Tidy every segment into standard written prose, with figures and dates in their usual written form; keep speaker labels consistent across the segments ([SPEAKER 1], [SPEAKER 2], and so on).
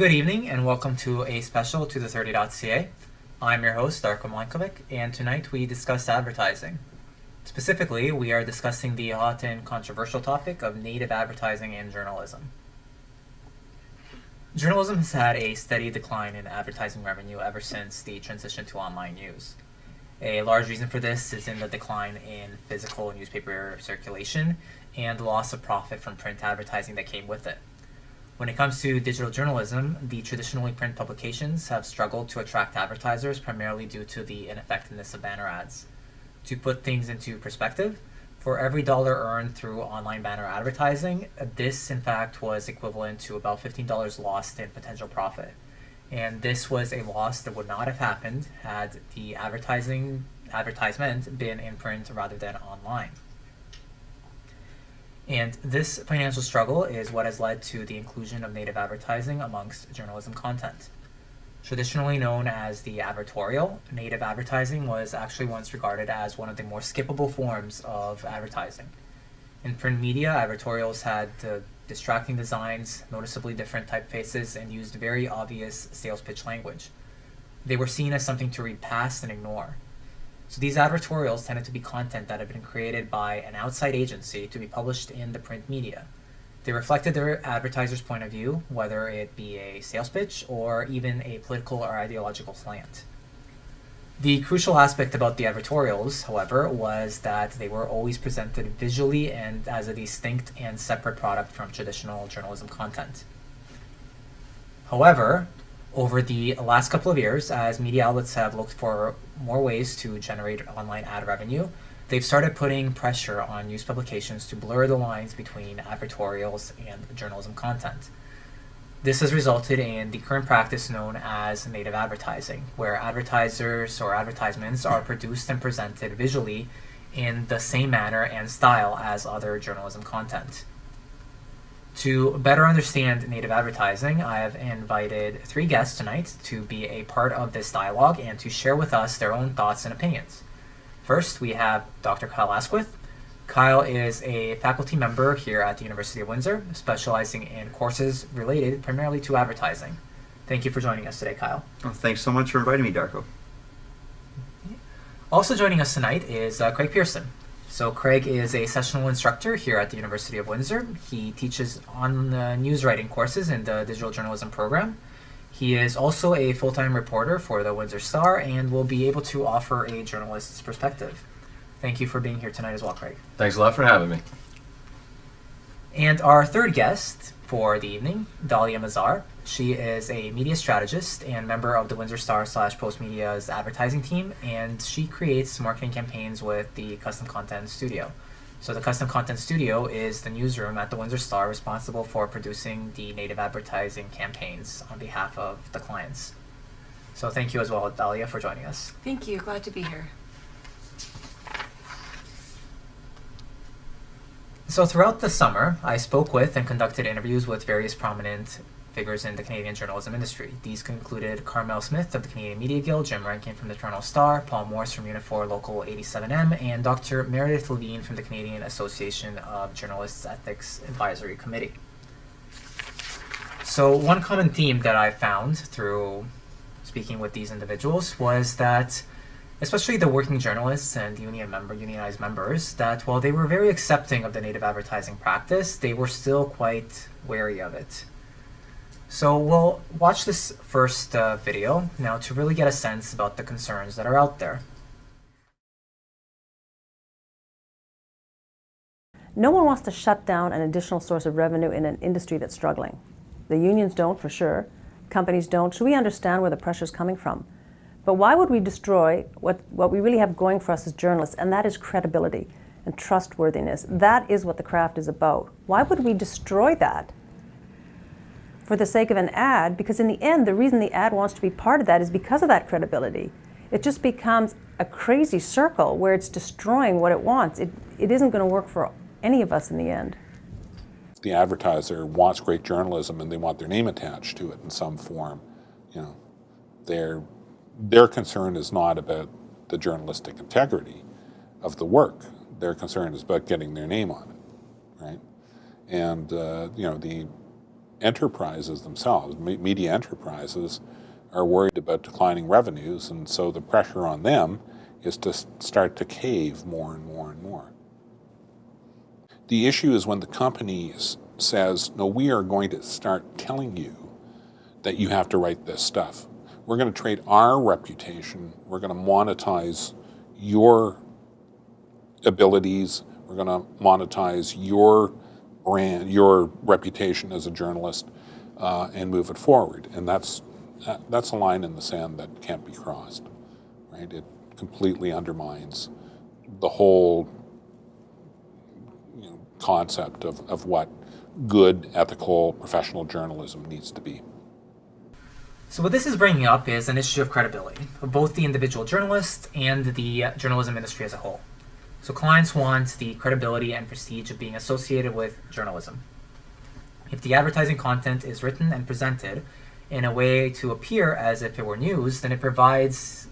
[SPEAKER 1] Good evening and welcome to a special to the30.ca. I'm your host, Darko Milenkovic, and tonight we discuss advertising. Specifically, we are discussing the hot and controversial topic of native advertising in journalism. Journalism has had a steady decline in advertising revenue ever since the transition to online news. A large reason for this is in the decline in physical newspaper circulation and the loss of profit from print advertising that came with it. When it comes to digital journalism, the traditionally print publications have struggled to attract advertisers primarily due to the ineffectiveness of banner ads. To put things into perspective, for every dollar earned through online banner advertising, this in fact was equivalent to about $15 lost in potential profit. And this was a loss that would not have happened had the advertisement been in print rather than online. And this financial struggle is what has led to the inclusion of native advertising amongst journalism content. Traditionally known as the advertorial, native advertising was actually once regarded as one of the more skippable forms of advertising. In print media, advertorials had distracting designs, noticeably different typefaces, and used very obvious sales pitch language. They were seen as something to read past and ignore. So these advertorials tended to be content that had been created by an outside agency to be published in the print media. They reflected their advertiser's point of view, whether it be a sales pitch or even a political or ideological slant. The crucial aspect about the advertorials, however, was that they were always presented visually and as a distinct and separate product from traditional journalism content. However, over the last couple of years, as media outlets have looked for more ways to generate online ad revenue, they've started putting pressure on news publications to blur the lines between advertorials and journalism content. This has resulted in the current practice known as native advertising, where advertisers or advertisements are produced and presented visually in the same manner and style as other journalism content. To better understand native advertising, I have invited three guests tonight to be a part of this dialogue and to share with us their own thoughts and opinions. First, we have Dr. Kyle Asquith. Kyle is a faculty member here at the University of Windsor, specializing in courses related primarily to advertising. Thank you for joining us today, Kyle.
[SPEAKER 2] Well, thanks so much for inviting me, Darko.
[SPEAKER 1] Also joining us tonight is Craig Pearson. So Craig is a sessional instructor here at the University of Windsor. He teaches on news writing courses in the digital journalism program. He is also a full-time reporter for the Windsor Star and will be able to offer a journalist's perspective. Thank you for being here tonight as well, Craig.
[SPEAKER 3] Thanks a lot for having me.
[SPEAKER 1] And our third guest for the evening, Dahlia Mazhar. She is a media strategist and member of the Windsor Star / Post Media's advertising team, and she creates marketing campaigns with the Custom Content Studio. So the Custom Content Studio is the newsroom at the Windsor Star responsible for producing the native advertising campaigns on behalf of the clients. So thank you as well, Dahlia, for joining us.
[SPEAKER 4] Thank you. Glad to be here.
[SPEAKER 1] So throughout the summer, I spoke with and conducted interviews with various prominent figures in the Canadian journalism industry. These included Carmel Smith of the Canadian Media Guild, Jim Rankin from the Toronto Star, Paul Morse from Unifor Local 87M, and Dr. Meredith Levine from the Canadian Association of Journalists Ethics Advisory Committee. So one common theme that I found through speaking with these individuals was that especially the working journalists and unionized members, that while they were very accepting of the native advertising practice, they were still quite wary of it. So we'll watch this first video now to really get a sense about the concerns that are out there.
[SPEAKER 5] No one wants to shut down an additional source of revenue in an industry that's struggling. The unions don't, for sure. Companies don't. So we understand where the pressure's coming from. But why would we destroy what we really have going for us as journalists, and that is credibility and trustworthiness? That is what the craft is about. Why would we destroy that for the sake of an ad? Because in the end, the reason the ad wants to be part of that is because of that credibility. It just becomes a crazy circle where it's destroying what it wants. It isn't going to work for any of us in the end.
[SPEAKER 6] The advertiser wants great journalism and they want their name attached to it in some form. You know, their concern is not about the journalistic integrity of the work. Their concern is about getting their name on it, right? And you know, enterprises themselves, media enterprises, are worried about declining revenues, and so the pressure on them is to start to cave more and more and more. The issue is when the company says, no, we are going to start telling you that you have to write this stuff. We're going to trade our reputation, we're going to monetize your abilities, we're going to monetize your brand, your reputation as a journalist, and move it forward. And that's a line in the sand that can't be crossed, right? It completely undermines the whole concept of what good, ethical, professional journalism needs to be.
[SPEAKER 1] So what this is bringing up is an issue of credibility of both the individual journalist and the journalism industry as a whole. So clients want the credibility and prestige of being associated with journalism. If the advertising content is written and presented in a way to appear as if it were news, then it provides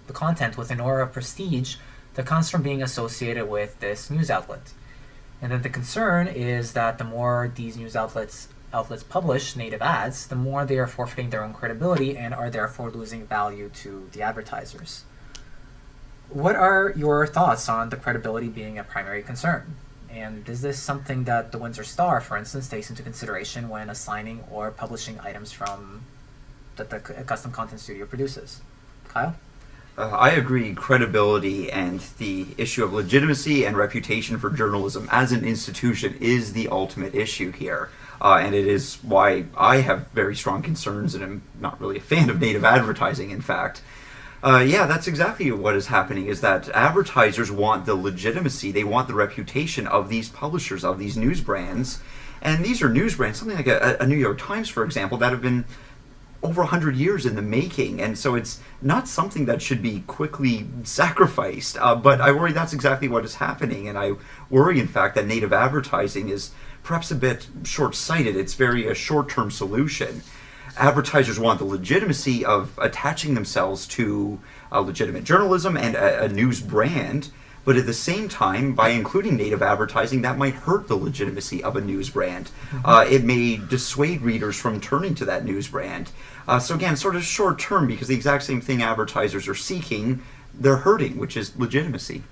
[SPEAKER 1] the content with an aura of prestige that comes from being associated with this news outlet. And then the concern is that the more these news outlets publish native ads, the more they are forfeiting their own credibility and are therefore losing value to the advertisers. What are your thoughts on the credibility being a primary concern? And is this something that the Windsor Star, for instance, takes into consideration when assigning or publishing items from that the custom content studio produces? Kyle?
[SPEAKER 2] I agree. Credibility and the issue of legitimacy and reputation for journalism as an institution is the ultimate issue here. And it is why I have very strong concerns and am not really a fan of native advertising, in fact. Yeah, that's exactly what is happening, is that advertisers want the legitimacy, they want the reputation of these publishers, of these news brands. And these are news brands, something like a New York Times, for example, that have been over 100 years in the making, and so it's not something that should be quickly sacrificed. But I worry that's exactly what is happening, and I worry, in fact, that native advertising is perhaps a bit short-sighted. It's very a short-term solution. Advertisers want the legitimacy of attaching themselves to legitimate journalism and a news brand, but at the same time, by including native advertising, that might hurt the legitimacy of a news brand. It may dissuade readers from turning to that news brand. So again, sort of short term, because the exact same thing advertisers are seeking, they're hurting, which is legitimacy.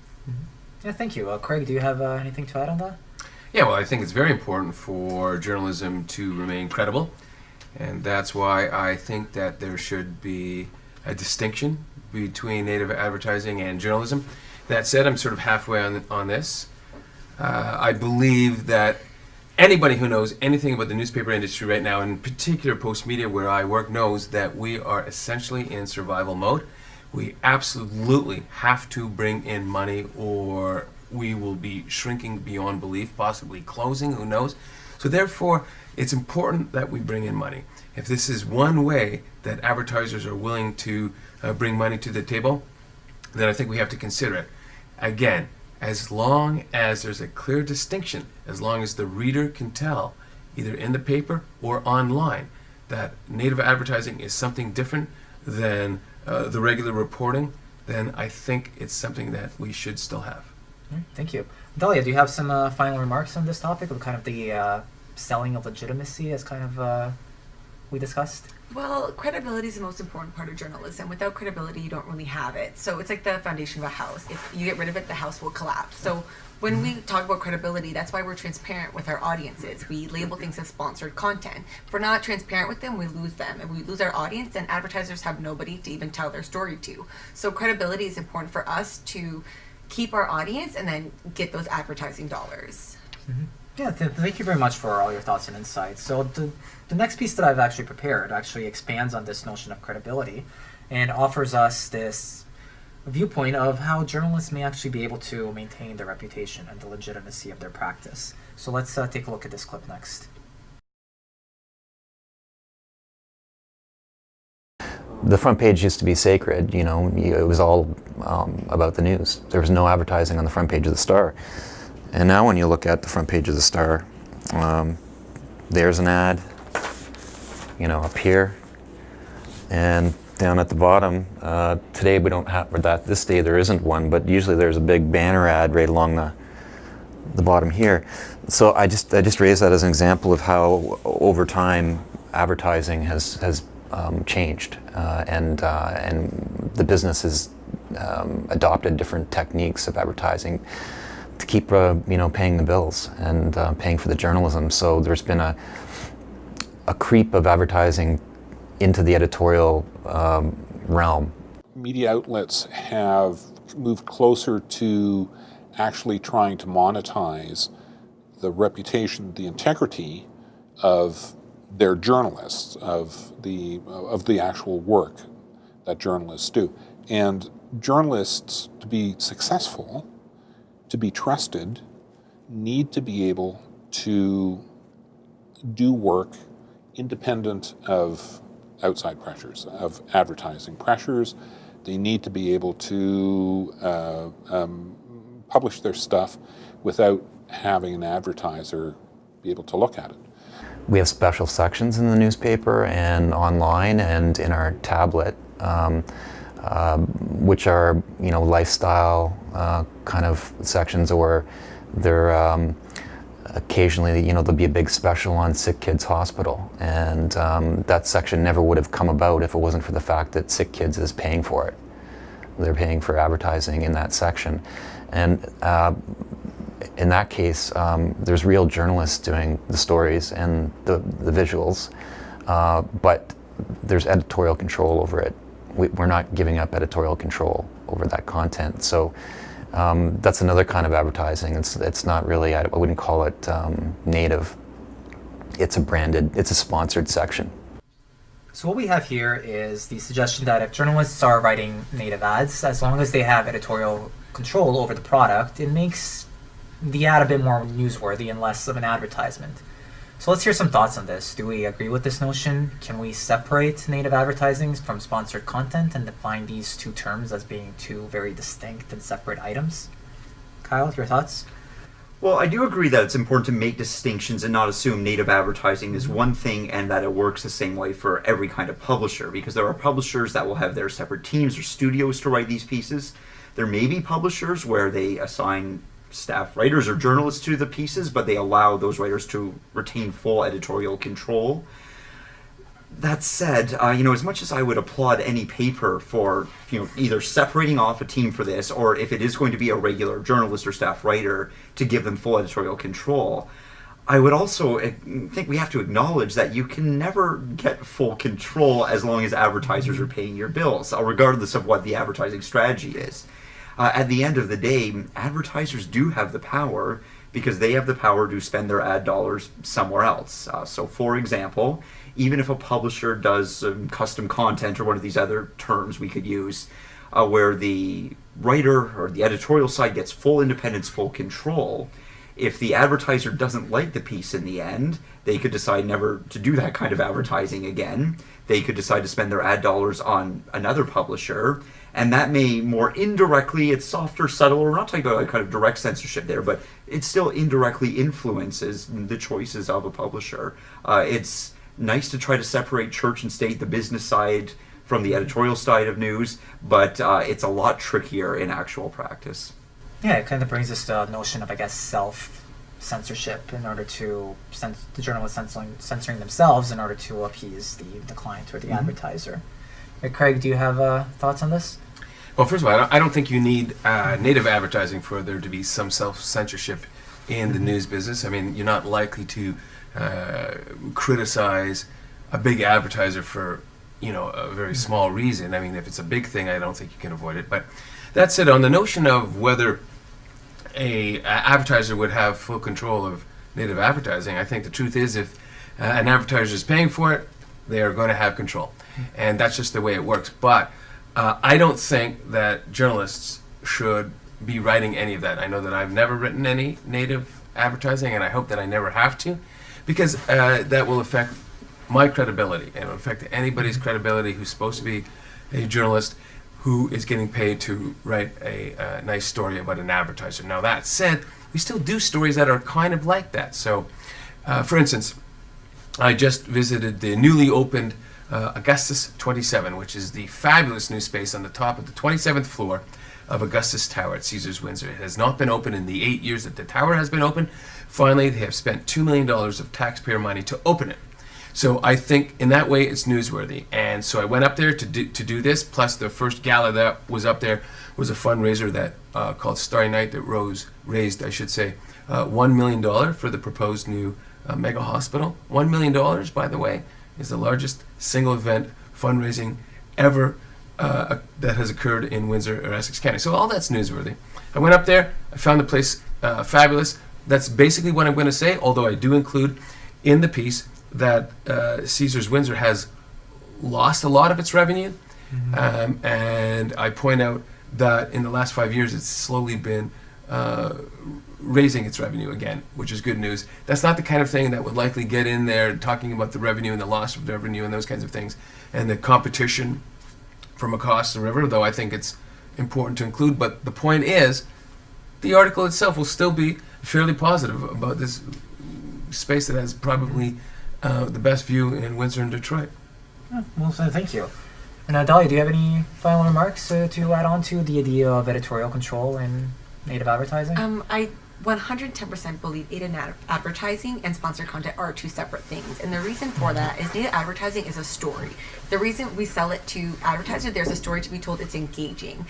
[SPEAKER 1] Yeah, thank you. Craig, do you have anything to add on that?
[SPEAKER 3] Yeah, well, I think it's very important for journalism to remain credible, and that's why I think that there should be a distinction between native advertising and journalism. That said, I'm sort of halfway on this. I believe that anybody who knows anything about the newspaper industry right now, in particular post-media where I work, knows that we are essentially in survival mode. We absolutely have to bring in money or we will be shrinking beyond belief, possibly closing, who knows. So therefore, it's important that we bring in money. If this is one way that advertisers are willing to bring money to the table, then I think we have to consider it. Again, as long as there's a clear distinction, as long as the reader can tell, either in the paper or online, that native advertising is something different than the regular reporting, then I think it's something that we should still have.
[SPEAKER 1] Thank you. Dahlia, do you have some final remarks on this topic of kind of the selling of legitimacy as kind of we discussed?
[SPEAKER 4] Well, credibility is the most important part of journalism. Without credibility, you don't really have it. So it's like the foundation of a house. If you get rid of it, the house will collapse. So when we talk about credibility, that's why we're transparent with our audiences. We label things as sponsored content. If we're not transparent with them, we lose them. And we lose our audience, and advertisers have nobody to even tell their story to. So credibility is important for us to keep our audience and then get those advertising dollars.
[SPEAKER 1] Yeah, thank you very much for all your thoughts and insights. So the next piece that I've actually prepared actually expands on this notion of credibility and offers us this viewpoint of how journalists may actually be able to maintain their reputation and the legitimacy of their practice. So let's take a look at this clip next.
[SPEAKER 7] The front page used to be sacred, you know, it was all about the news. There was no advertising on the front page of the Star. And now when you look at the front page of the Star, there's an ad, you know, up here, and down at the bottom, today we don't have, or that this day there isn't one, but usually there's a big banner ad right along the bottom here. So I just raised that as an example of how over time advertising has changed, and the business has adopted different techniques of advertising to keep paying the bills and paying for the journalism. So there's been a creep of advertising into the editorial realm.
[SPEAKER 6] Media outlets have moved closer to actually trying to monetize the reputation, the integrity of their journalists, of the actual work that journalists do. And journalists, to be successful, to be trusted, need to be able to do work independent of outside pressures, of advertising pressures. They need to be able to publish their stuff without having an advertiser be able to look at it.
[SPEAKER 7] We have special sections in the newspaper and online and in our tablet, which are lifestyle kind of sections, or they're occasionally there'll be a big special on Sick Kids Hospital, and that section never would have come about if it wasn't for the fact that Sick Kids is paying for it. They're paying for advertising in that section, and in that case, there's real journalists doing the stories and the visuals, but there's editorial control over it. We're not giving up editorial control over that content. So that's another kind of advertising. It's not really, I wouldn't call it native. It's a sponsored section.
[SPEAKER 1] So what we have here is the suggestion that if journalists are writing native ads, as long as they have editorial control over the product, it makes the ad a bit more newsworthy and less of an advertisement. So let's hear some thoughts on this. Do we agree with this notion? Can we separate native advertising from sponsored content and define these two terms as being two very distinct and separate items? Kyle, your thoughts?
[SPEAKER 2] Well, I do agree that it's important to make distinctions and not assume native advertising is one thing and that it works the same way for every kind of publisher, because there are publishers that will have their separate teams or studios to write these pieces. There may be publishers where they assign staff writers or journalists to the pieces, but they allow those writers to retain full editorial control. That said, as much as I would applaud any paper for, either separating off a team for this, or if it is going to be a regular journalist or staff writer, to give them full editorial control, I would also think we have to acknowledge that you can never get full control as long as advertisers are paying your bills, regardless of what the advertising strategy is. At the end of the day, advertisers do have the power because they have the power to spend their ad dollars somewhere else. So for example, even if a publisher does custom content or one of these other terms we could use, where the writer or the editorial side gets full independence, full control, if the advertiser doesn't like the piece in the end, they could decide never to do that kind of advertising again. They could decide to spend their ad dollars on another publisher, and that may more indirectly, it's softer, subtle, we're not talking about like kind of direct censorship there, but it still indirectly influences the choices of a publisher. It's nice to try to separate church and state, the business side, from the editorial side of news, but it's a lot trickier in actual practice.
[SPEAKER 1] Yeah, it kind of brings us to the notion of, self-censorship in order to the journalists censoring themselves in order to appease the client or the advertiser. Craig, do you have thoughts on this?
[SPEAKER 3] Well, first of all, I don't think you need native advertising for there to be some self-censorship in the news business. I mean, you're not likely to criticize a big advertiser for, a very small reason. I mean, if it's a big thing, I don't think you can avoid it. But that said, on the notion of whether a advertiser would have full control of native advertising, I think the truth is if an advertiser is paying for it, they are going to have control. And that's just the way it works. But I don't think that journalists should be writing any of that. I know that I've never written any native advertising, and I hope that I never have to, because that will affect my credibility, and it will affect anybody's credibility who's supposed to be a journalist who is getting paid to write a nice story about an advertiser. Now, that said, we still do stories that are kind of like that. So, for instance, I just visited the newly opened Augustus 27, which is the fabulous new space on the top of the 27th floor of Augustus Tower at Caesars Windsor. It has not been open in the 8 years that the tower has been open. Finally, they have spent $2 million of taxpayer money to open it. So I think in that way it's newsworthy. And so I went up there to do this, plus the first gala that was up there was a fundraiser that called Starry Night that raised, I should say, $1 million for the proposed new mega hospital. $1 million, by the way, is the largest single event fundraising ever that has occurred in Windsor or Essex County. So all that's newsworthy. I went up there, I found the place fabulous. That's basically what I'm going to say, although I do include in the piece that Caesars Windsor has lost a lot of its revenue, and I point out that in the last 5 years it's slowly been raising its revenue again, which is good news. That's not the kind of thing that would likely get in there talking about the revenue and the loss of revenue and those kinds of things, and the competition from across the river, though I think it's important to include. But the point is, the article itself will still be fairly positive about this space that has probably the best view in Windsor and Detroit.
[SPEAKER 1] Oh, well, thank you. And Dahlia, do you have any final remarks to add on to the idea of editorial control in native advertising?
[SPEAKER 4] I 110% believe native advertising and sponsored content are two separate things. And the reason for that is native advertising is a story. The reason we sell it to advertisers, there's a story to be told, it's engaging.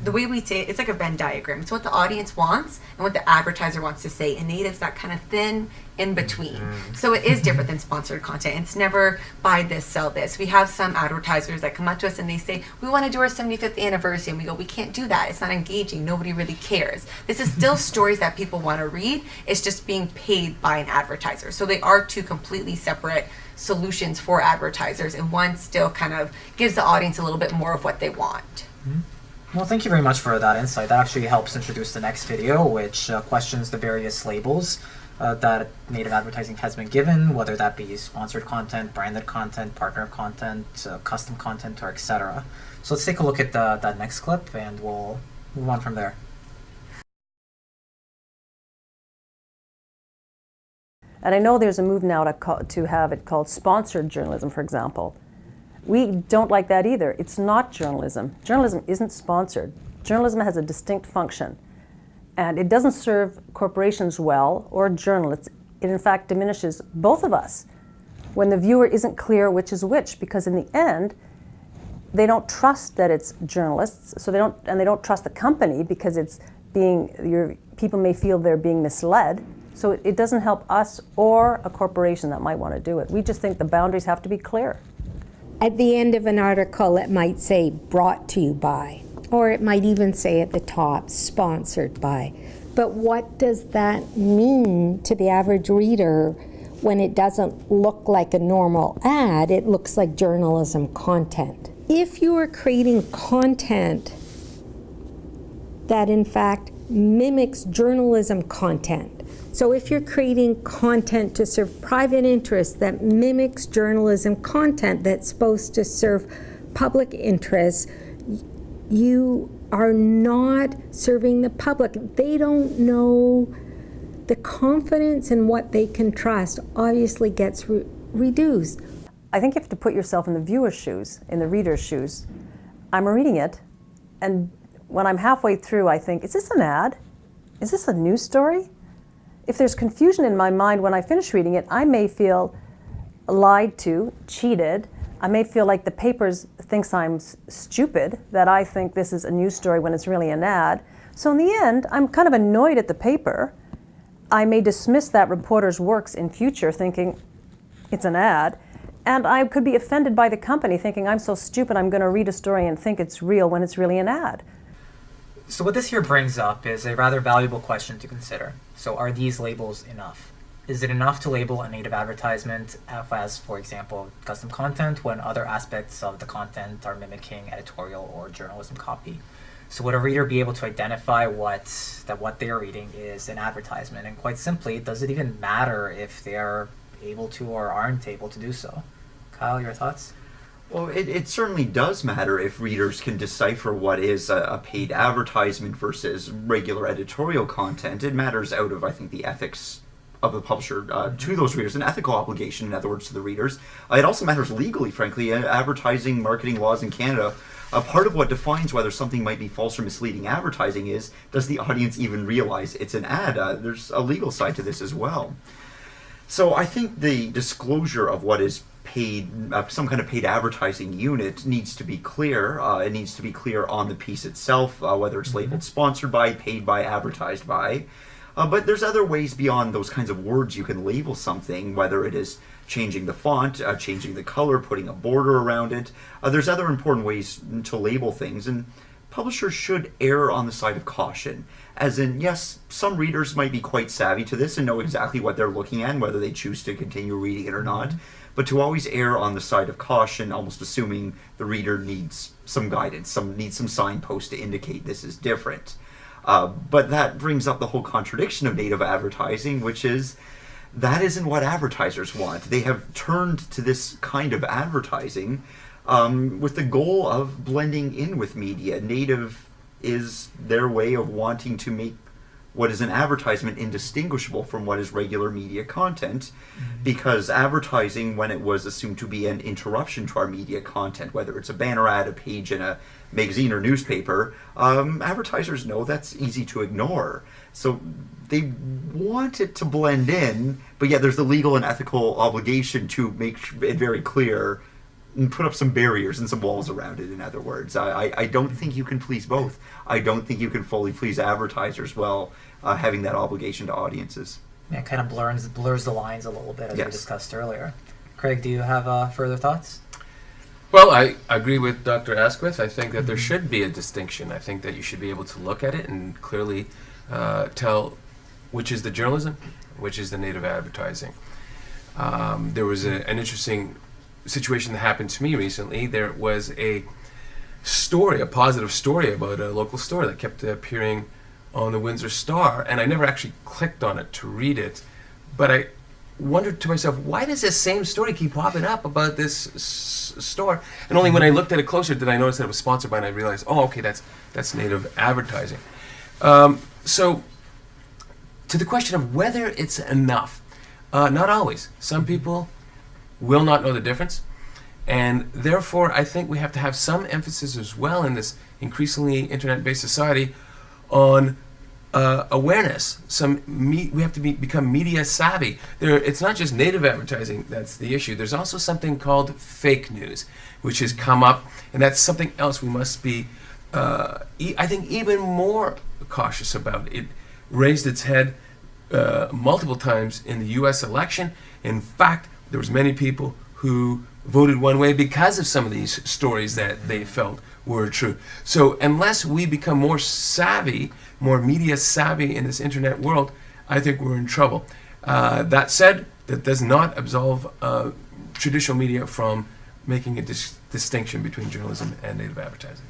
[SPEAKER 4] The way we say it, it's like a Venn diagram. It's what the audience wants and what the advertiser wants to say. And native's that kind of thin in between. So it is different than sponsored content. It's never buy this, sell this. We have some advertisers that come up to us and they say, we want to do our 75th anniversary. And we go, we can't do that. It's not engaging. Nobody really cares. This is still stories that people want to read. It's just being paid by an advertiser. So they are two completely separate solutions for advertisers, and one still kind of gives the audience a little bit more of what they want.
[SPEAKER 1] Well, thank you very much for that insight. That actually helps introduce the next video, which questions the various labels that native advertising has been given, whether that be sponsored content, branded content, partner content, custom content, or etc. So let's take a look at that next clip, and we'll move on from there.
[SPEAKER 5] And I know there's a move now to have it called sponsored journalism, for example. We don't like that either. It's not journalism. Journalism isn't sponsored. Journalism has a distinct function. And it doesn't serve corporations well or journalists. It in fact diminishes both of us when the viewer isn't clear which is which, because in the end, they don't trust that it's journalists, so they don't trust the company because it's people may feel they're being misled. So it doesn't help us or a corporation that might want to do it. We just think the boundaries have to be clear.
[SPEAKER 8] At the end of an article, it might say brought to you by, or it might even say at the top, sponsored by. But what does that mean to the average reader when it doesn't look like a normal ad? It looks like journalism content. If you are creating content that in fact mimics journalism content, so if you're creating content to serve private interests that mimics journalism content that's supposed to serve public interests, you are not serving the public. They don't know. The confidence in what they can trust obviously gets reduced.
[SPEAKER 5] I think you have to put yourself in the viewer's shoes, in the reader's shoes. I'm reading it, and when I'm halfway through, I think, is this an ad? Is this a news story? If there's confusion in my mind when I finish reading it, I may feel lied to, cheated. I may feel like the paper thinks I'm stupid, that I think this is a news story when it's really an ad. So in the end, I'm kind of annoyed at the paper. I may dismiss that reporter's works in future thinking it's an ad. And I could be offended by the company thinking I'm so stupid I'm going to read a story and think it's real when it's really an ad.
[SPEAKER 1] So what this here brings up is a rather valuable question to consider. So are these labels enough? Is it enough to label a native advertisement as, for example, custom content when other aspects of the content are mimicking editorial or journalism copy? So would a reader be able to identify what they are reading is an advertisement? And quite simply, does it even matter if they're able to or aren't able to do so? Kyle, your thoughts?
[SPEAKER 2] Well, it certainly does matter if readers can decipher what is a paid advertisement versus regular editorial content. It matters out of, I think, the ethics of the publisher to those readers, an ethical obligation, in other words, to the readers. It also matters legally, frankly. Advertising, marketing laws in Canada A part of what defines whether something might be false or misleading advertising is, does the audience even realize it's an ad? There's a legal side to this as well. So I think the disclosure of what is paid, some kind of paid advertising unit needs to be clear. It needs to be clear on the piece itself, whether it's labeled sponsored by, paid by, advertised by. But there's other ways beyond those kinds of words you can label something, whether it is changing the font, changing the color, putting a border around it. There's other important ways to label things, and publishers should err on the side of caution. As in, yes, some readers might be quite savvy to this and know exactly what they're looking at and whether they choose to continue reading it or not. But to always err on the side of caution, almost assuming the reader needs some guidance, needs some signpost to indicate this is different. But that brings up the whole contradiction of native advertising, which is that isn't what advertisers want. They have turned to this kind of advertising with the goal of blending in with media. Native is their way of wanting to make what is an advertisement indistinguishable from what is regular media content, because advertising, when it was assumed to be an interruption to our media content, whether it's a banner ad, a page in a magazine or newspaper, advertisers know that's easy to ignore. So they want it to blend in, but yet there's the legal and ethical obligation to make it very clear and put up some barriers and some walls around it, in other words. I don't think you can please both. I don't think you can fully please advertisers while having that obligation to audiences.
[SPEAKER 1] Yeah, it kind of blurs the lines a little bit, as we
[SPEAKER 2] Yes.
[SPEAKER 1] discussed earlier. Craig, do you have further thoughts?
[SPEAKER 3] Well, I agree with Dr. Asquith. I think that there should be a distinction. I think that you should be able to look at it and clearly tell which is the journalism, which is the native advertising. There was an interesting situation that happened to me recently. There was a story, a positive story about a local store that kept appearing on the Windsor Star, and I never actually clicked on it to read it, but I wondered to myself, why does this same story keep popping up about this store? And only when I looked at it closer did I notice that it was sponsored by, and I realized, oh, okay, that's native advertising. So, to the question of whether it's enough, not always. Some people will not know the difference, and therefore I think we have to have some emphasis as well in this increasingly internet-based society on awareness. We have to become media savvy. It's not just native advertising that's the issue. There's also something called fake news, which has come up, and that's something else we must be, I think, even more cautious about. It raised its head multiple times in the U.S. election. In fact, there was many people who voted one way because of some of these stories that they felt were true. So unless we become more savvy, more media savvy in this internet world, I think we're in trouble. That said, that does not absolve traditional media from making a distinction between journalism and native advertising.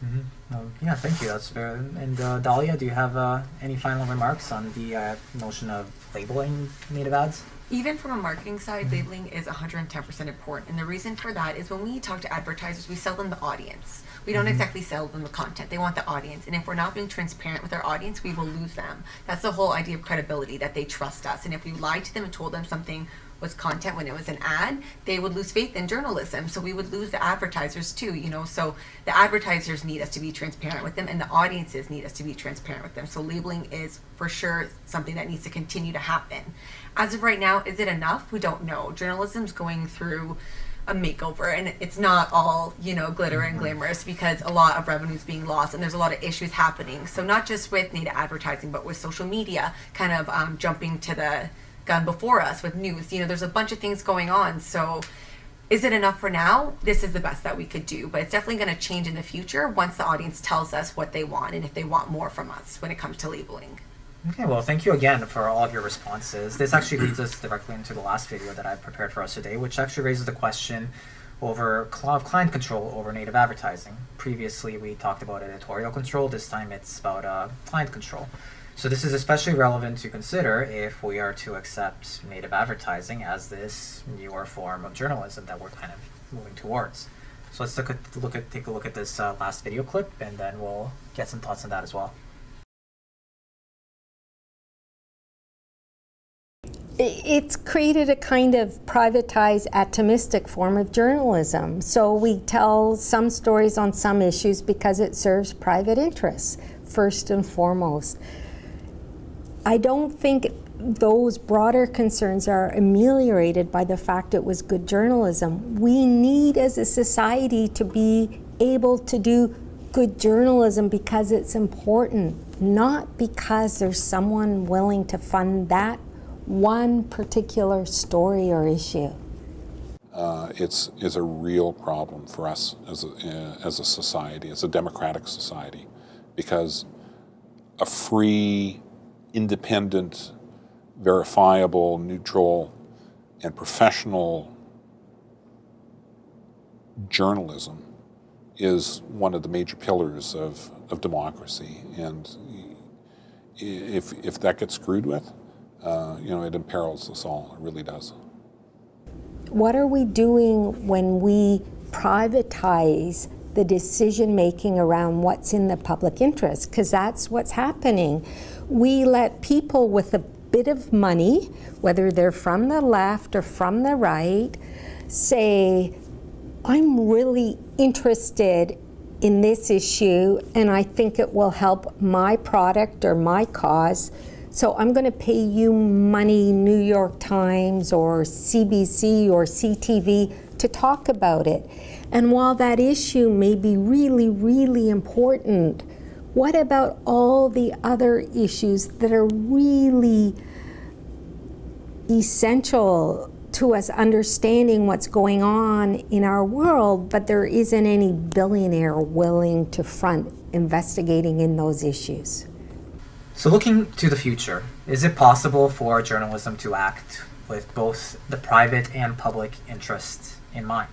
[SPEAKER 1] Yeah, thank you. That's fair. And Dahlia, do you have any final remarks on the notion of labeling native ads?
[SPEAKER 4] Even from a marketing side, labeling is 110% important. And the reason for that is when we talk to advertisers, we sell them the audience. We don't exactly sell them the content. They want the audience. And if we're not being transparent with our audience, we will lose them. That's the whole idea of credibility, that they trust us. And if we lied to them and told them something was content when it was an ad, they would lose faith in journalism. So we would lose the advertisers too, So the advertisers need us to be transparent with them, and the audiences need us to be transparent with them. So labeling is for sure something that needs to continue to happen. As of right now, is it enough? We don't know. Journalism's going through a makeover, and it's not all, glitter and glamorous, because a lot of revenue is being lost and there's a lot of issues happening. So not just with native advertising, but with social media kind of jumping to the gun before us with news. There's a bunch of things going on. So is it enough for now? This is the best that we could do, but it's definitely going to change in the future once the audience tells us what they want and if they want more from us when it comes to labeling.
[SPEAKER 1] Okay, well, thank you again for all of your responses. This actually leads us directly into the last video that I've prepared for us today, which actually raises the question over client control over native advertising. Previously, we talked about editorial control. This time, it's about client control. So this is especially relevant to consider if we are to accept native advertising as this newer form of journalism that we're kind of moving towards. So let's take a look at this last video clip, and then we'll get some thoughts on that as well.
[SPEAKER 8] It's created a kind of privatized, atomistic form of journalism. So we tell some stories on some issues because it serves private interests, first and foremost. I don't think those broader concerns are ameliorated by the fact it was good journalism. We need, as a society, to be able to do good journalism because it's important, not because there's someone willing to fund that one particular story or issue.
[SPEAKER 6] It's a real problem for us as a society, as a democratic society, because a free, independent, verifiable, neutral, and professional journalism is one of the major pillars of democracy. And if that gets screwed with, it imperils us all. It really does.
[SPEAKER 8] What are we doing when we privatize the decision making around what's in the public interest? Because that's what's happening. We let people with a bit of money, whether they're from the left or from the right, say, I'm really interested in this issue and I think it will help my product or my cause. So I'm going to pay you money, New York Times or CBC or CTV, to talk about it. And while that issue may be really, really important, what about all the other issues that are really essential to us understanding what's going on in our world, but there isn't any billionaire willing to front investigating in those issues?
[SPEAKER 1] So looking to the future, is it possible for journalism to act with both the private and public interest in mind?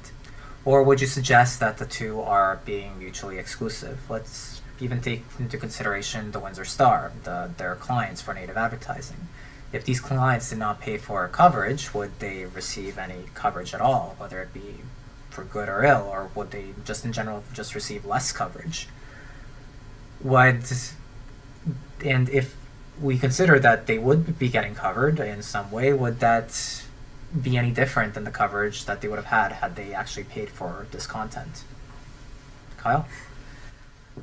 [SPEAKER 1] Or would you suggest that the two are being mutually exclusive? Let's even take into consideration the Windsor Star, their clients for native advertising. If these clients did not pay for coverage, would they receive any coverage at all, whether it be for good or ill, or would they just in general just receive less coverage? And if we consider that they would be getting covered in some way, would that be any different than the coverage that they would have had they actually paid for this content? Kyle?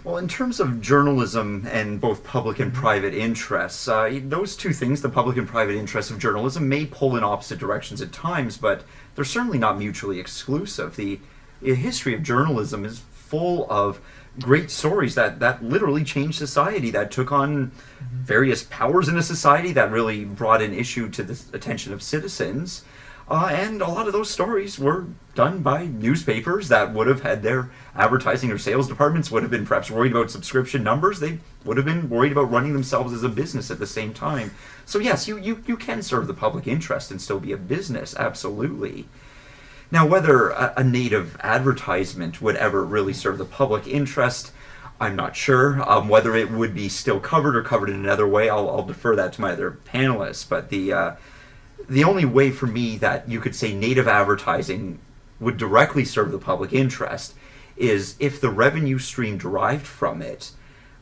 [SPEAKER 2] Well, in terms of journalism and both public and private interests, those two things, the public and private interests of journalism, may pull in opposite directions at times, but they're certainly not mutually exclusive. The history of journalism is full of great stories that literally changed society, that took on various powers in a society, that really brought an issue to the attention of citizens. And a lot of those stories were done by newspapers that would have had their advertising or sales departments would have been perhaps worried about subscription numbers. They would have been worried about running themselves as a business at the same time. So yes, you can serve the public interest and still be a business, absolutely. Now, whether a native advertisement would ever really serve the public interest, I'm not sure. Whether it would be still covered or covered in another way, I'll defer that to my other panelists. But the only way for me that you could say native advertising would directly serve the public interest is if the revenue stream derived from it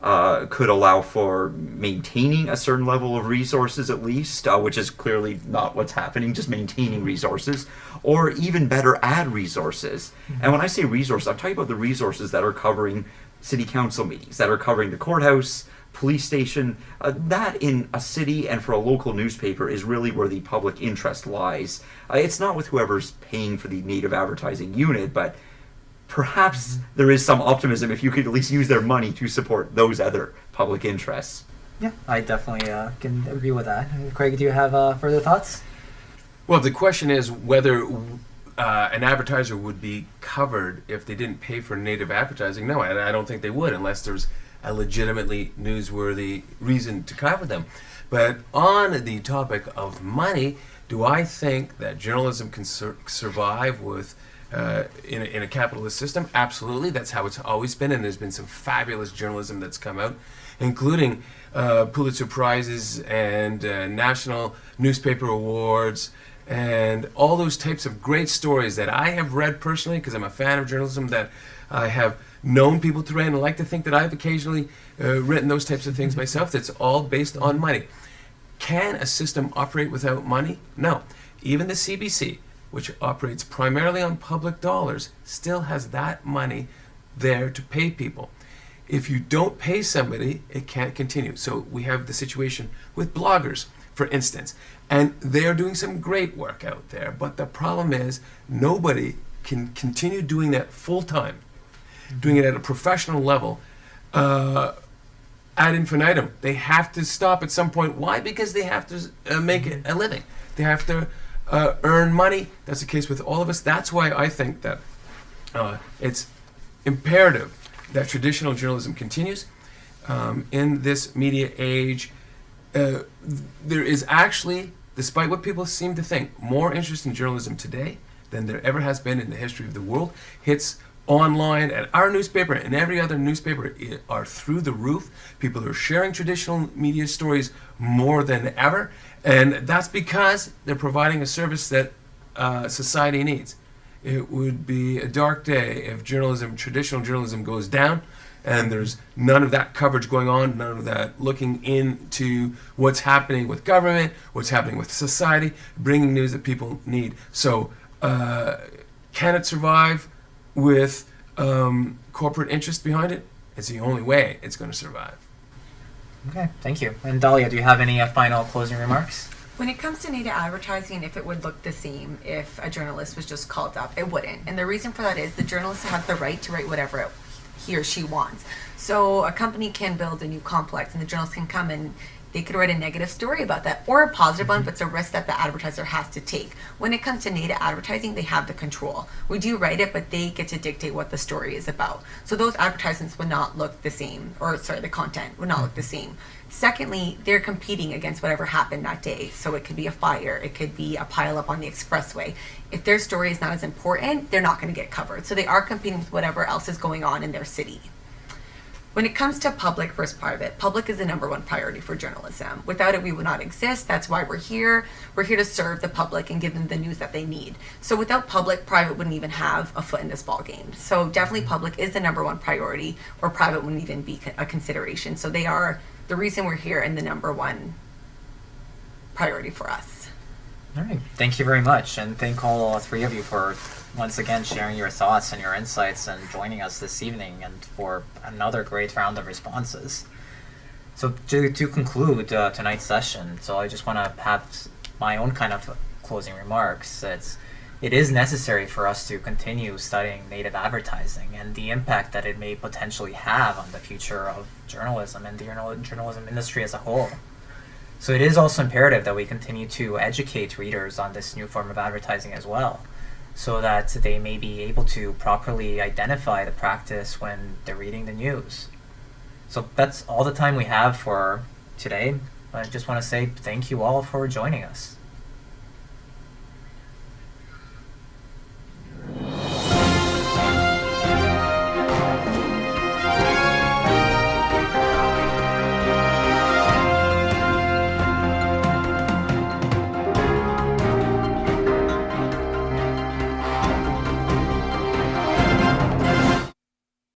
[SPEAKER 2] could allow for maintaining a certain level of resources at least, which is clearly not what's happening, just maintaining resources, or even better, add resources. And when I say resources, I'm talking about the resources that are covering city council meetings, that are covering the courthouse, police station. That in a city and for a local newspaper is really where the public interest lies. It's not with whoever's paying for the native advertising unit, but perhaps there is some optimism if you could at least use their money to support those other public interests.
[SPEAKER 1] Yeah, I definitely can agree with that. Craig, do you have further thoughts?
[SPEAKER 3] Well, the question is whether an advertiser would be covered if they didn't pay for native advertising. No, I don't think they would unless there's a legitimately newsworthy reason to cover them. But on the topic of money, do I think that journalism can survive with in a capitalist system? Absolutely. That's how it's always been, and there's been some fabulous journalism that's come out, including Pulitzer Prizes and national newspaper awards and all those types of great stories that I have read personally because I'm a fan of journalism, that I have known people to write, and I like to think that I've occasionally written those types of things myself. That's all based on money. Can a system operate without money? No. Even the CBC, which operates primarily on public dollars, still has that money there to pay people. If you don't pay somebody, it can't continue. So we have the situation with bloggers, for instance, and they're doing some great work out there. But the problem is nobody can continue doing that full time, doing it at a professional level, ad infinitum. They have to stop at some point. Why? Because they have to make a living. They have to earn money. That's the case with all of us. That's why I think that it's imperative that traditional journalism continues. In this media age, there is actually, despite what people seem to think, more interest in journalism today than there ever has been in the history of the world. Hits online and our newspaper and every other newspaper are through the roof. People are sharing traditional media stories more than ever, and that's because they're providing a service that society needs. It would be a dark day if traditional journalism goes down and there's none of that coverage going on, none of that looking into what's happening with government, what's happening with society, bringing news that people need. So can it survive with corporate interest behind it? It's the only way it's going to survive.
[SPEAKER 1] Okay, thank you. And Dahlia, do you have any final closing remarks?
[SPEAKER 4] When it comes to native advertising, if it would look the same if a journalist was just called up, it wouldn't. And the reason for that is the journalist has the right to write whatever he or she wants. So a company can build a new complex and the journalist can come and they could write a negative story about that or a positive one, but it's a risk that the advertiser has to take. When it comes to native advertising, they have the control. We do write it, but they get to dictate what the story is about. So those advertisements would not look the same, or sorry, the content would not look the same. Secondly, they're competing against whatever happened that day. So it could be a fire, it could be a pileup on the expressway. If their story is not as important, they're not going to get covered. So they are competing with whatever else is going on in their city. When it comes to public versus private, public is the number one priority for journalism. Without it, we would not exist. That's why we're here. We're here to serve the public and give them the news that they need. So without public, private wouldn't even have a foot in this ball game. So definitely public is the number one priority, or private wouldn't even be a consideration. So they are the reason we're here and the number one priority for us.
[SPEAKER 1] All right, thank you very much, and thank all three of you for once again sharing your thoughts and your insights and joining us this evening, and for another great round of responses. So to conclude tonight's session, so I just want to have my own kind of closing remarks. It is necessary for us to continue studying native advertising and the impact that it may potentially have on the future of journalism and the journalism industry as a whole. So it is also imperative that we continue to educate readers on this new form of advertising as well, so that they may be able to properly identify the practice when they're reading the news. So that's all the time we have for today. I just want to say thank you all for joining us.